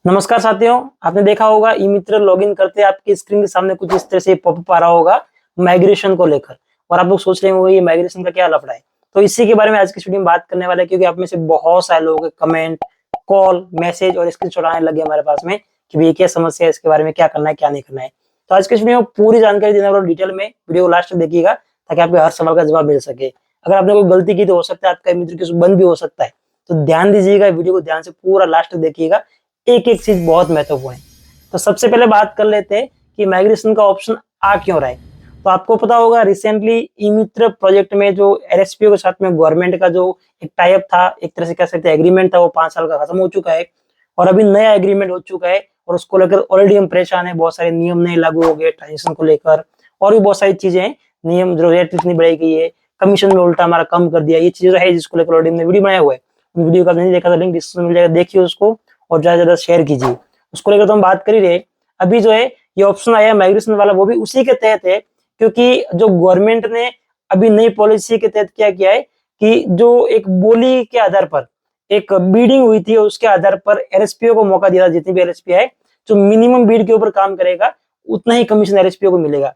नमस्कार साथियों, आपने देखा होगा ई मित्र लॉगिन करते आपकी स्क्रीन के सामने कुछ इस तरह से पॉपअप आ रहा होगा माइग्रेशन को लेकर। और आप लोग सोच रहे होंगे ये माइग्रेशन का क्या लफड़ा है। तो इसी के बारे में आज की वीडियो में बात करने वाले हैं, क्योंकि आप में से बहुत सारे लोगों के कमेंट, कॉल, मैसेज और स्क्रीनशॉट आने लगे हमारे पास में कि भैया क्या समस्या है, इसके बारे में क्या करना है क्या नहीं करना है। तो आज की वीडियो में पूरी जानकारी देने वाला डिटेल में, वीडियो को लास्ट तक देखिएगा ताकि आपके हर सवाल का जवाब मिल सके। अगर आपने कोई गलती की तो हो सकता है आपका मित्र की बंद भी हो सकता है। तो ध्यान दीजिएगा, वीडियो को ध्यान से पूरा लास्ट तक देखिएगा, एक एक चीज बहुत महत्वपूर्ण है। तो सबसे पहले बात कर लेते हैं कि माइग्रेशन का ऑप्शन आ क्यों रहा है। तो आपको पता होगा रिसेंटली ई मित्र प्रोजेक्ट में जो एलएसपीओ के साथ में गवर्नमेंट का जो एक टाइप था, एक तरह से कह सकते हैं एग्रीमेंट था, वो 5 साल का खत्म हो चुका है और अभी नया एग्रीमेंट हो चुका है। और उसको लेकर ऑलरेडी हम परेशान है, बहुत सारे नियम नए लागू हो गए ट्रांजिशन को लेकर, और भी बहुत सारी चीजें हैं। नियम जो रेट इतनी बढ़ाई गई है, कमीशन में उल्टा हमारा कम कर दिया, ये चीजें है जिसको लेकर ऑलरेडी हमने वीडियो बनाया हुआ है। वीडियो का नहीं देखा तो लिंक डिस्क्रिप्शन में मिल जाएगा, देखिए उसको और ज्यादा ज्यादा शेयर कीजिए। उसको लेकर तो हम बात कर ही रहे। अभी जो है ये ऑप्शन आया माइग्रेशन वाला, वो भी उसी के तहत है, क्योंकि जो गवर्नमेंट ने अभी नई पॉलिसी के तहत क्या किया है कि जो एक बोली के आधार पर एक बीडिंग हुई थी, उसके आधार पर एलएसपीओ को मौका दिया, जितनी भी एलएसपी है जो मिनिमम बीड के ऊपर काम करेगा उतना ही कमीशन एलएसपीओ को मिलेगा।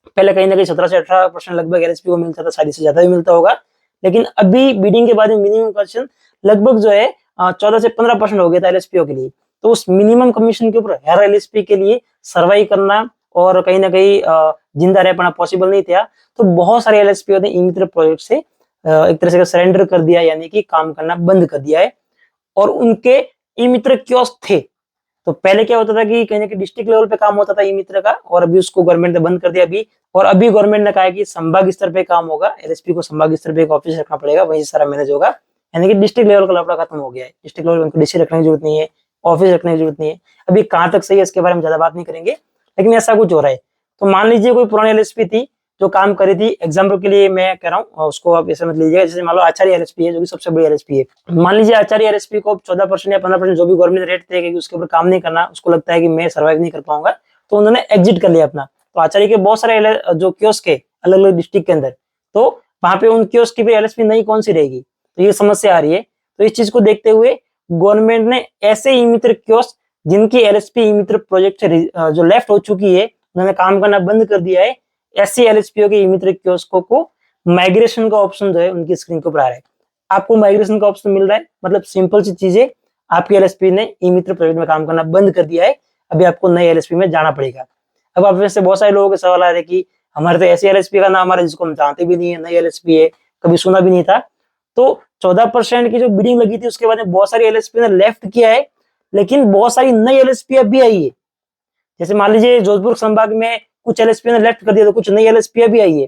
पहले कहीं ना कहीं 17 से 18% लगभग एलएसपी को मिलता था, शायद से ज्यादा भी मिलता होगा, लेकिन अभी बीडिंग के बाद में मिनिमम कमीशन लगभग जो है 14 से 15% हो गया था एलएसपीओ के लिए। तो उस मिनिमम कमीशन के ऊपर हर एलएसपी के लिए सर्वाइव करना और कहीं ना कहीं जिंदा रह पाना पॉसिबल नहीं था। तो बहुत सारे एलएसपीओ ने ई मित्र प्रोजेक्ट से एक तरह से सरेंडर कर दिया, यानी कि काम करना बंद कर दिया है। और उनके ई मित्र कियोस्क थे। तो पहले क्या होता था कि कहीं ना कहीं डिस्ट्रिक्ट लेवल पे काम होता था ई मित्र का, और अभी उसको गवर्नमेंट ने बंद कर दिया अभी। और अभी गवर्नमेंट ने कहा है कि संभाग स्तर पे काम होगा, एलएसपी को संभाग स्तर पे एक ऑफिस रखना पड़ेगा, वहीं से सारा मैनेज होगा। यानी कि डिस्ट्रिक्ट लेवल का लफड़ा खत्म हो गया है। डिस्ट्रिक्ट लेवल में डीसी रखने की जरूरत नहीं है, ऑफिस रखने की जरूरत नहीं है। अभी कहाँ तक सही है इसके बारे में ज्यादा बात नहीं करेंगे, लेकिन ऐसा कुछ हो रहा है। तो मान लीजिए कोई पुरानी एलएसपी थी जो काम करी थी, एग्जाम्पल के लिए मैं कह रहा हूँ, उसको आप ऐसे मत लीजिएगा। जैसे मान लो आचार्य एलएसपी है, जो कि सबसे बड़ी एलएसपी है। मान लीजिए आचार्य एलएसपी को 14% या 15% जो भी गवर्नमेंट रेट थे कि उसके ऊपर काम नहीं करना, उसको लगता है कि मैं सर्वाइव नहीं कर पाऊंगा, तो उन्होंने एग्जिट कर लिया अपना। तो आचार्य के बहुत सारे जो कियोस्क है अलग अलग डिस्ट्रिक्ट के अंदर, तो वहां पे उन कियोस्क की एलएसपी नई कौन सी रहेगी, तो ये समस्या आ रही है। तो इस चीज को देखते हुए गवर्नमेंट ने ऐसे ई मित्र कियोस्क जिनकी एलएसपी ई मित्र प्रोजेक्ट से जो लेफ्ट हो चुकी है, उन्होंने काम करना बंद कर दिया है, ऐसी एलएसपीओ के ई मित्र कियोस्कों को माइग्रेशन का ऑप्शन जो है उनकी स्क्रीन के ऊपर आ रहा है। आपको माइग्रेशन का ऑप्शन मिल रहा है, मतलब सिंपल सी चीज है, आपकी एलएसपी ने ई मित्र प्रोजेक्ट में काम करना बंद कर दिया है, अभी आपको नए एलएसपी में जाना पड़ेगा। अब आप में से बहुत सारे लोगों के सवाल आ रहे हैं कि हमारे तो ऐसी एलएसपी का नाम आ रहा है जिसको हम जानते भी नहीं है, नई एलएसपी है, कभी सुना भी नहीं था। तो 14% की जो बिडिंग लगी थी उसके बाद में बहुत सारी एलएसपी ने लेफ्ट किया है, लेकिन बहुत सारी नई एलएसपी अभी आई है। जैसे मान लीजिए जोधपुर संभाग में कुछ एलएसपी ने लेफ्ट कर दिया, तो कुछ नई एलएसपी भी आई है।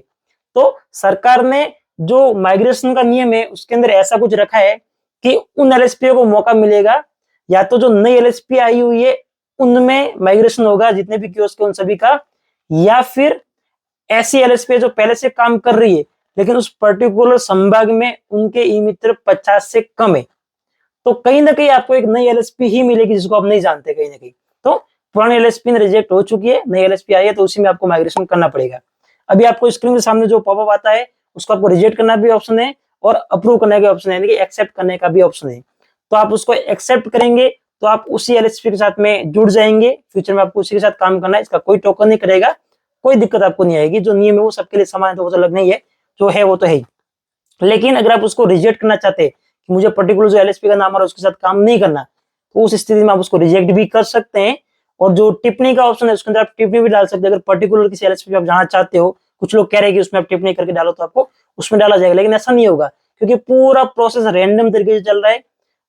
तो सरकार ने जो माइग्रेशन का नियम है उसके अंदर ऐसा कुछ रखा है कि उन एलएसपी को मौका मिलेगा, या तो जो नई एलएसपी आई हुई है उनमें माइग्रेशन होगा जितने भी कियोस्क उन सभी का, या फिर ऐसी एलएसपी जो पहले से काम कर रही है लेकिन उस पर्टिकुलर संभाग में उनके ई मित्र 50 से कम है। तो कहीं ना कहीं आपको एक नई एलएसपी ही मिलेगी जिसको आप नहीं जानते कहीं ना कहीं। तो पुरानी एलएसपी रिजेक्ट हो चुकी है, नई एलएसपी आई है, तो उसी में आपको माइग्रेशन करना पड़ेगा। अभी आपको स्क्रीन के सामने जो पॉपअप आता है उसको आपको रिजेक्ट करना भी ऑप्शन है और अप्रूव करने का ऑप्शन है, यानी कि एक्सेप्ट करने का भी ऑप्शन है। तो आप उसको एक्सेप्ट करेंगे तो आप उसी एलएसपी के साथ में जुड़ जाएंगे, फ्यूचर में आपको उसी के साथ काम करना है, इसका कोई टोकन नहीं करेगा, कोई दिक्कत आपको नहीं आएगी। जो नियम है वो सबके लिए समान है, तो वो तो अलग नहीं है, जो है वो तो है ही। लेकिन अगर आप उसको रिजेक्ट करना चाहते हैं कि मुझे पर्टिकुलर जो एलएसपी का नाम आ रहा है उसके साथ काम नहीं करना, तो उस स्थिति में आप उसको रिजेक्ट भी कर सकते हैं। और जो टिप्पणी का ऑप्शन है उसके अंदर आप टिप्पणी भी डाल सकते हैं। अगर पर्टिकुलर किसी एलएसपी पे आप जाना चाहते हो, कुछ लोग कह रहे हैं कि उसमें आप टिप्पणी करके डालो, तो आपको उसमें डाला जाएगा, लेकिन ऐसा नहीं होगा क्योंकि पूरा प्रोसेस रैंडम तरीके से चल रहा है।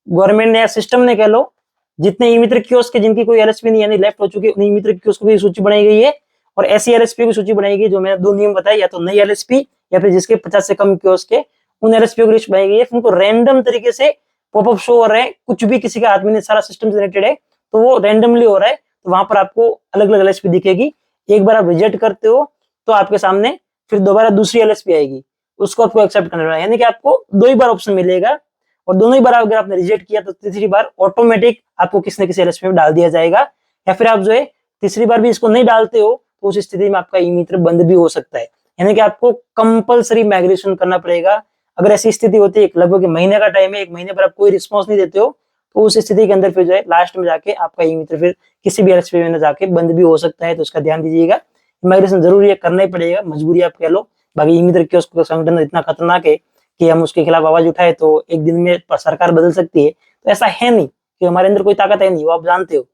गवर्नमेंट ने या सिस्टम ने कह लो, जितने ई मित्र कियोस्क जिनकी कोई एलएसपी नहीं यानी लेफ्ट हो चुकी है, उन ई मित्र कियोस्क की सूची बनाई गई है, और ऐसी एलएसपी की सूची बनाई गई जो मैंने दो नियम बताए, या तो नई एलएसपी या फिर जिसके 50 से कम कियोस्क है, उन एलएसपी की लिस्ट बनाई गई है। उनको रैंडम तरीके से पॉपअप शो हो रहे हैं, कुछ भी किसी के हाथ में नहीं, सारा सिस्टम से रिलेटेड है, तो वो रैंडमली हो रहा है। तो वहां पर आपको अलग अलग एलएसपी दिखेगी। एक बार आप रिजेक्ट करते हो तो आपके सामने फिर दोबारा दूसरी एलएसपी आएगी, उसको आपको एक्सेप्ट करना है, यानी कि आपको दो ही बार ऑप्शन मिलेगा, और दोनों ही बार अगर आपने रिजेक्ट किया तो तीसरी बार ऑटोमेटिक आपको किसी न किसी एलएसपी में डाल दिया जाएगा। या फिर आप जो है तीसरी बार भी इसको नहीं डालते हो तो उस स्थिति में आपका ई मित्र बंद भी हो सकता है, यानी कि आपको कंपलसरी माइग्रेशन करना पड़ेगा। अगर ऐसी स्थिति होती है, लगभग महीने का टाइम है, एक महीने पर आप कोई रिस्पॉन्स नहीं देते हो, तो उस स्थिति के अंदर फिर जो है लास्ट में जाके आपका ई मित्र फिर किसी भी एलएसपी में जाके बंद भी हो सकता है, तो उसका ध्यान दीजिएगा। इमिग्रेशन जरूरी है, करना ही पड़ेगा, मजबूरी आप कह लो। बाकी ई मित्र कियोस्क का संगठन इतना खतरनाक है कि हम उसके खिलाफ आवाज उठाए तो एक दिन में सरकार बदल सकती है, तो ऐसा है नहीं कि हमारे अंदर कोई ताकत है नहीं, वो आप जानते हो।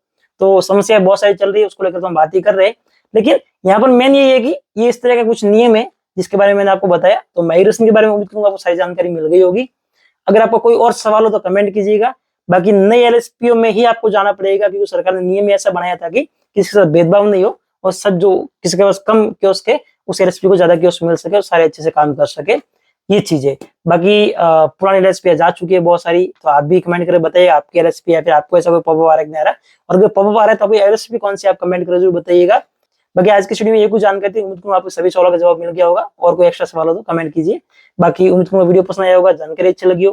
तो समस्या बहुत सारी चल रही है, उसको लेकर तो हम बात ही कर रहे हैं। लेकिन यहाँ पर मेन ये है कि ये इस तरह का कुछ नियम है जिसके बारे में मैंने आपको बताया। तो माइग्रेशन के बारे में उम्मीद करूंगा आपको सारी जानकारी मिल गई होगी। अगर आपको कोई और सवाल हो तो कमेंट कीजिएगा। बाकी नई एलएसपीओ में ही आपको जाना पड़ेगा, क्योंकि सरकार ने नियम ऐसा बनाया था कि किसी के साथ भेदभाव नहीं हो, और सब जो किसी के पास कम कियोस्क है उस एलएसपी को ज्यादा कियोस्क मिल सके और सारे अच्छे से काम कर सके, ये चीज है। बाकी पुरानी एलएसपी जा चुकी है बहुत सारी, तो आप भी कमेंट करके बताइए आपकी एलएसपी या फिर आपको ऐसा कोई पॉपअप आ रहा है नहीं आ रहा, और अगर पॉपअप आ रहा है तो आपकी एलएसपी कौन सी आप कमेंट करके जरूर बताइएगा। बाकी आज की वीडियो में ये कुछ जानकारी थी, उम्मीद करूँ आपको सभी सवालों का जवाब मिल गया होगा। और कोई एक्स्ट्रा सवाल हो तो कमेंट कीजिए। बाकी उम्मीद करूँ वीडियो पसंद आया होगा, जानकारी अच्छी लगी हो,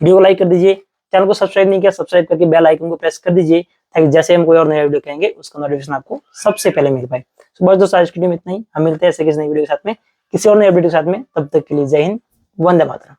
वीडियो को लाइक कर दीजिए। चैनल को सब्सक्राइब नहीं किया, सब्सक्राइब करके बेल आइकन को प्रेस कर दीजिए, ताकि जैसे हम कोई और नया वीडियो कहेंगे उसका नोटिफिकेशन आपको सबसे पहले मिल पाए। तो बस दोस्तों आज की वीडियो में इतना ही, हम मिलते हैं ऐसे किसी नई वीडियो के साथ में, किसी और नए वीडियो के साथ में। तब तक के लिए जय हिंद, वंदे मातरम।